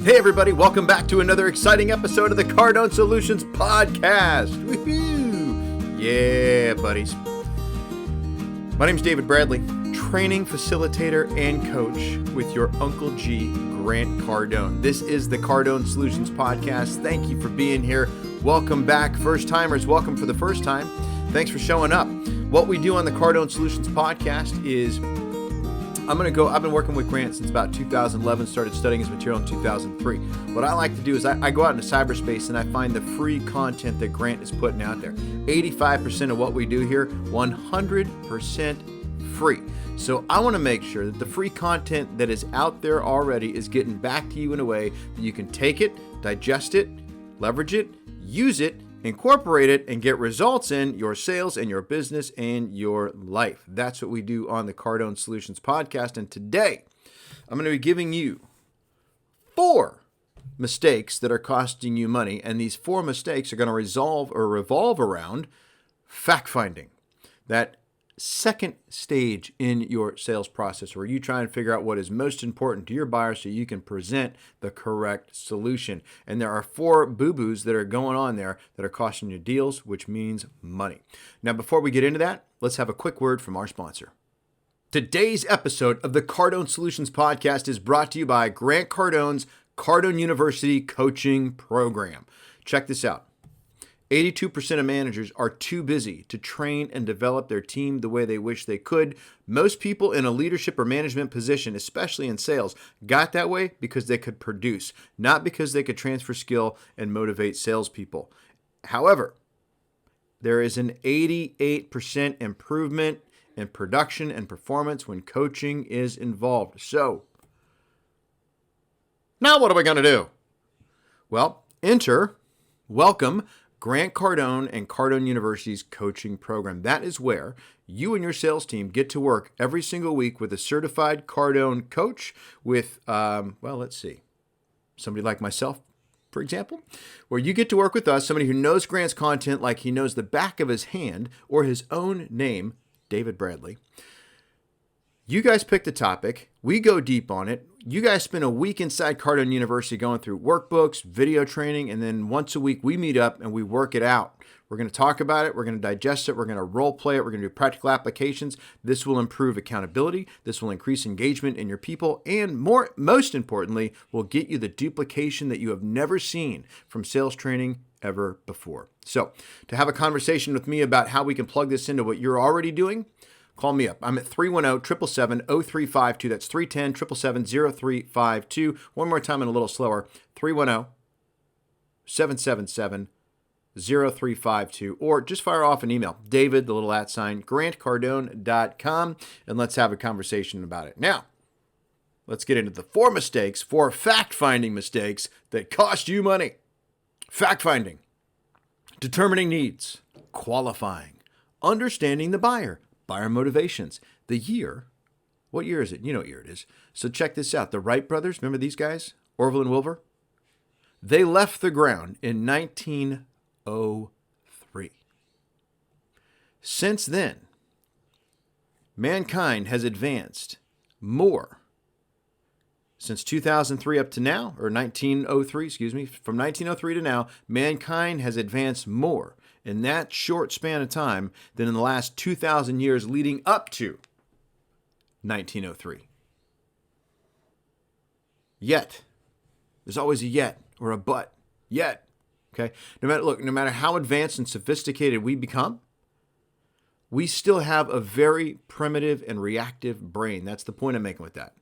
Hey everybody, welcome back to another exciting episode of the Cardone Solutions Podcast. Woohoo! Yeah, buddies. My name is David Bradley, training facilitator and coach with your Uncle G, Grant Cardone. This is the Cardone Solutions Podcast. Thank you for being here. Welcome back. First timers, welcome for the first time. Thanks for showing up. What we do on the Cardone Solutions Podcast is I've been working with Grant since about 2011, started studying his material in 2003. What I like to do is I go out into cyberspace and I find the free content that Grant is putting out there. 85% of what we do here, 100% free. So I want to make sure that the free content that is out there already is getting back to you in a way that you can take it, digest it, leverage it, use it, incorporate it, and get results in your sales and your business and your life. That's what we do on the Cardone Solutions Podcast. And today, I'm going to be giving you 4 mistakes that are costing you money. And these 4 mistakes are going to revolve around fact finding. That second stage in your sales process where you try and figure out what is most important to your buyer so you can present the correct solution. And there are 4 boo-boos that are going on there that are costing you deals, which means money. Now, before we get into that, let's have a quick word from our sponsor. Today's episode of the Cardone Solutions Podcast is brought to you by Grant Cardone's Cardone University Coaching Program. Check this out. 82% of managers are too busy to train and develop their team the way they wish they could. Most people in a leadership or management position, especially in sales, got that way because they could produce, not because they could transfer skill and motivate salespeople. However, there is an 88% improvement in production and performance when coaching is involved. So, now what are we going to do? Well, welcome, Grant Cardone and Cardone University's coaching program. That is where you and your sales team get to work every single week with a certified Cardone coach with, somebody like myself, for example, where you get to work with us, somebody who knows Grant's content like he knows the back of his hand or his own name, David Bradley. You guys pick the topic. We go deep on it. You guys spend a week inside Cardone University going through workbooks, video training, and then once a week we meet up and we work it out. We're going to talk about it. We're going to digest it. We're going to role play it. We're going to do practical applications. This will improve accountability. This will increase engagement in your people. And most importantly, will get you the duplication that you have never seen from sales training ever before. So to have a conversation with me about how we can plug this into what you're already doing, call me up. I'm at 310-777-0352. That's 310-777-0352. One more time and a little slower. 310-777-0352. Or just fire off an email. David, the little @ grantcardone.com, and let's have a conversation about it. Now, let's get into the 4 fact-finding mistakes that cost you money. Fact-finding. Determining needs. Qualifying. Understanding the buyer motivations. The year, what year is it? You know what year it is. So check this out. The Wright Brothers, remember these guys? Orville and Wilbur? They left the ground in 1903. Since then, mankind has advanced more. Since 2003 up to now, or 1903, from 1903 to now, mankind has advanced more in that short span of time than in the last 2,000 years leading up to 1903. Yet, there's always a yet or a but. Yet, okay? No matter how advanced and sophisticated we become, we still have a very primitive and reactive brain. That's the point I'm making with that.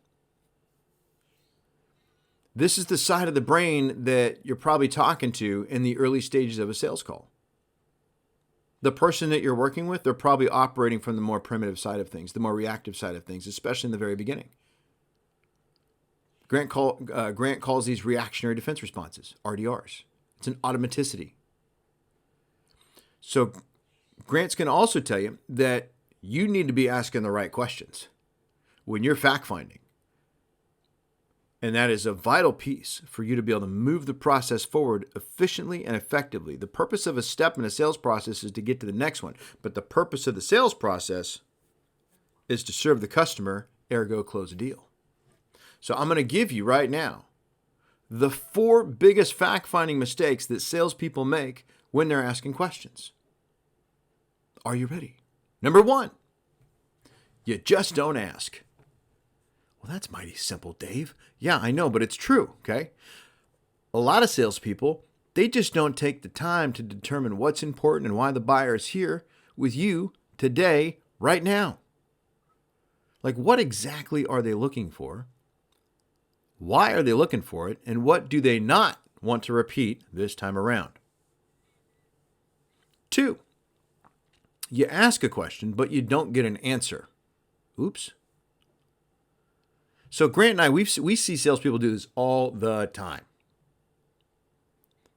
This is the side of the brain that you're probably talking to in the early stages of a sales call. The person that you're working with, they're probably operating from the more primitive side of things, the more reactive side of things, especially in the very beginning. Grant calls these reactionary defense responses, RDRs. It's an automaticity. So Grant's going to also tell you that you need to be asking the right questions when you're fact-finding. And that is a vital piece for you to be able to move the process forward efficiently and effectively. The purpose of a step in a sales process is to get to the next one. But the purpose of the sales process is to serve the customer, ergo close a deal. So I'm going to give you right now the 4 biggest fact-finding mistakes that salespeople make when they're asking questions. Are you ready? Number 1, you just don't ask. Well, that's mighty simple, Dave. Yeah, I know, but it's true, okay? A lot of salespeople, they just don't take the time to determine what's important and why the buyer is here with you today, right now. Like, what exactly are they looking for? Why are they looking for it? And what do they not want to repeat this time around? 2, you ask a question, but you don't get an answer. Oops. So Grant and I, we see salespeople do this all the time.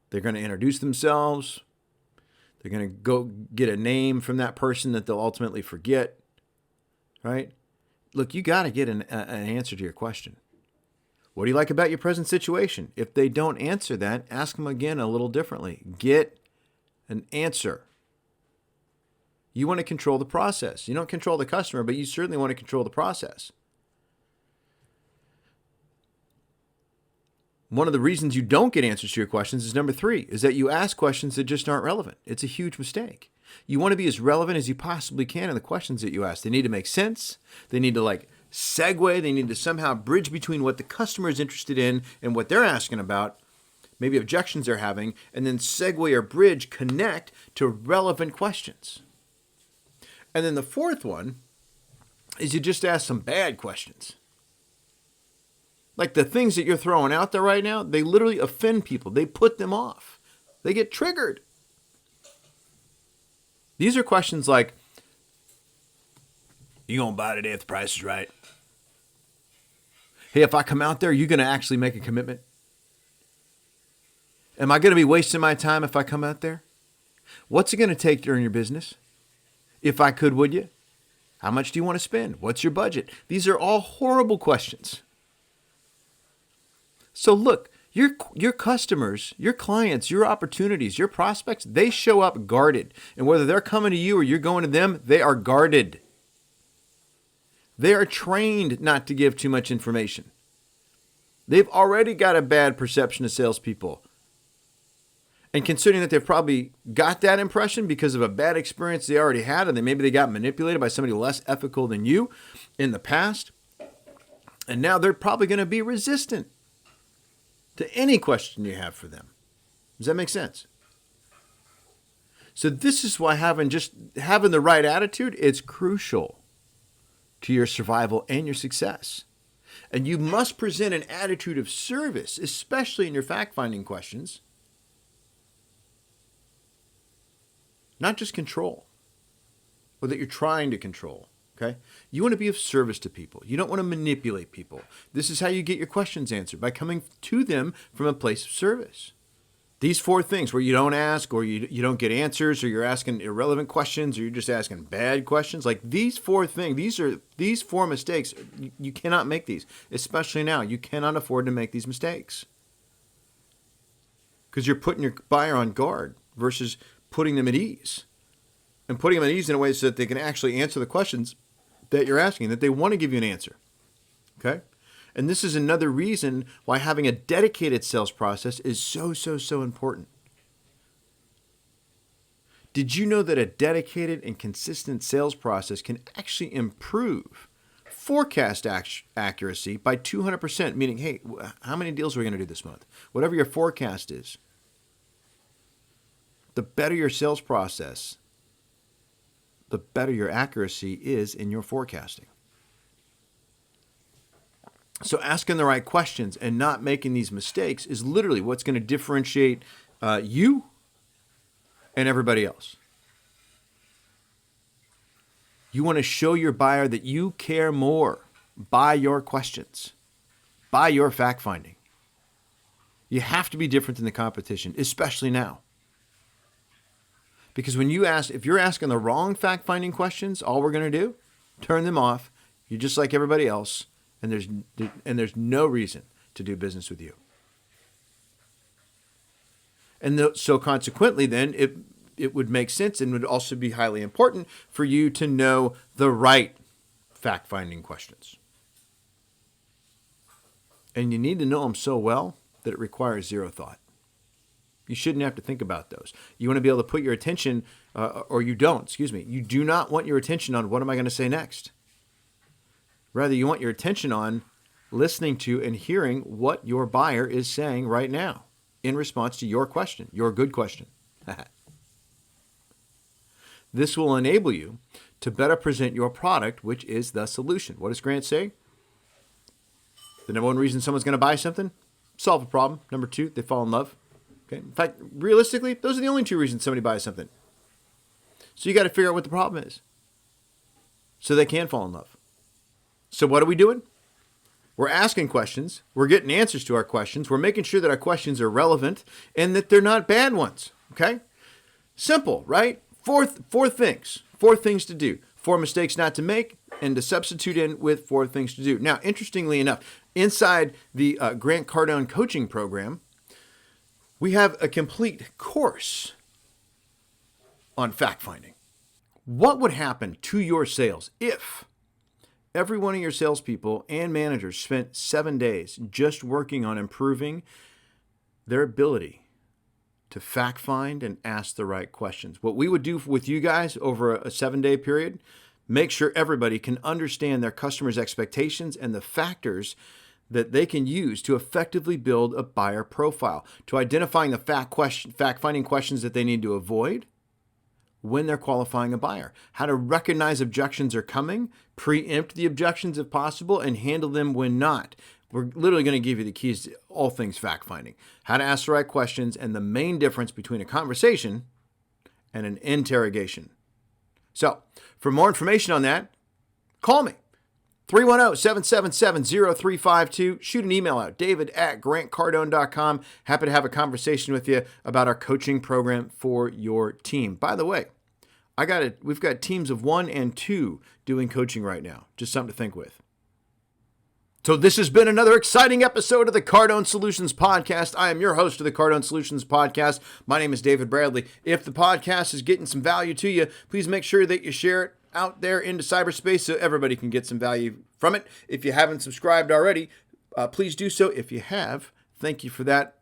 They're going to introduce themselves. They're going to go get a name from that person that they'll ultimately forget, right? Look, you got to get an answer to your question. What do you like about your present situation? If they don't answer that, ask them again a little differently. Get an answer. You want to control the process. You don't control the customer, but you certainly want to control the process. One of the reasons you don't get answers to your questions is number 3, is that you ask questions that just aren't relevant. It's a huge mistake. You want to be as relevant as you possibly can in the questions that you ask. They need to make sense. They need to segue. They need to somehow bridge between what the customer is interested in and what they're asking about, maybe objections they're having, and then segue or bridge, connect to relevant questions. And then the 4th one is you just ask some bad questions. Like the things that you're throwing out there right now, they literally offend people. They put them off. They get triggered. These are questions like, you gonna buy today if the price is right? Hey, if I come out there, you gonna actually make a commitment? Am I gonna be wasting my time if I come out there? What's it gonna take to earn your business? If I could, would you? How much do you want to spend? What's your budget? These are all horrible questions. So look, your customers, your clients, your opportunities, your prospects, they show up guarded. And whether they're coming to you or you're going to them, they are guarded. They are trained not to give too much information. They've already got a bad perception of salespeople. And considering that they've probably got that impression because of a bad experience they already had, and maybe they got manipulated by somebody less ethical than you in the past, and now they're probably going to be resistant to any question you have for them. Does that make sense? So this is why having the right attitude is crucial to your survival and your success. And you must present an attitude of service, especially in your fact-finding questions. Not just control, or that you're trying to control, okay? You want to be of service to people. You don't want to manipulate people. This is how you get your questions answered, by coming to them from a place of service. These 4 things where you don't ask, or you don't get answers, or you're asking irrelevant questions, or you're just asking bad questions, like these 4 things, these 4 mistakes, you cannot make these, especially now. You cannot afford to make these mistakes. Because you're putting your buyer on guard versus putting them at ease, and putting them at ease in a way so that they can actually answer the questions that you're asking, that they want to give you an answer. Okay? And this is another reason why having a dedicated sales process is so important. Did you know that a dedicated and consistent sales process can actually improve forecast accuracy by 200%, meaning, hey, how many deals are we going to do this month? Whatever your forecast is. The better your sales process, the better your accuracy is in your forecasting. So asking the right questions and not making these mistakes is literally what's going to differentiate you and everybody else. You want to show your buyer that you care more by your questions, by your fact-finding. You have to be different than the competition, especially now. Because if you're asking the wrong fact-finding questions, all we're going to do, turn them off. You're just like everybody else, and there's no reason to do business with you. And so consequently, then it would make sense and would also be highly important for you to know the right fact-finding questions. And you need to know them so well that it requires zero thought. You shouldn't have to think about those. You want to be able to put your attention, you do not want your attention on what am I going to say next. Rather, you want your attention on listening to and hearing what your buyer is saying right now in response to your question, your good question. This will enable you to better present your product, which is the solution. What does Grant say? The number one reason someone's going to buy something, solve a problem. Number two, they fall in love. Okay. In fact, realistically, those are the only two reasons somebody buys something. So you got to figure out what the problem is so they can fall in love. So what are we doing? We're asking questions. We're getting answers to our questions. We're making sure that our questions are relevant and that they're not bad ones. Okay? Simple, right? Four things to do. 4 mistakes not to make and to substitute in with 4 things to do. Now, interestingly enough, inside the Grant Cardone coaching program, we have a complete course on fact finding. What would happen to your sales if every one of your salespeople and managers spent 7 days just working on improving their ability to fact find and ask the right questions? What we would do with you guys over a 7-day period, make sure everybody can understand their customers' expectations and the factors that they can use to effectively build a buyer profile, to identifying the fact-finding questions that they need to avoid when they're qualifying a buyer, how to recognize objections are coming, preempt the objections if possible, and handle them when not. We're literally going to give you the keys to all things fact-finding, how to ask the right questions, and the main difference between a conversation and an interrogation. So, for more information on that, call me. 310-777-0352. Shoot an email out, david@grantcardone.com. Happy to have a conversation with you about our coaching program for your team. By the way, we've got teams of 1 and 2 doing coaching right now. Just something to think with. So this has been another exciting episode of the Cardone Solutions Podcast. I am your host of the Cardone Solutions Podcast. My name is David Bradley. If the podcast is getting some value to you, please make sure that you share it out there into cyberspace so everybody can get some value from it. If you haven't subscribed already, please do so. If you have, thank you for that.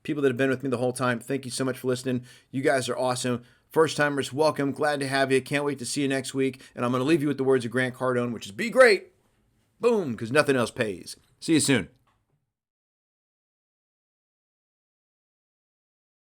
People that have been with me the whole time, thank you so much for listening. You guys are awesome. First timers, welcome. Glad to have you. Can't wait to see you next week. And I'm going to leave you with the words of Grant Cardone, which is be great. Boom, because nothing else pays. See you soon.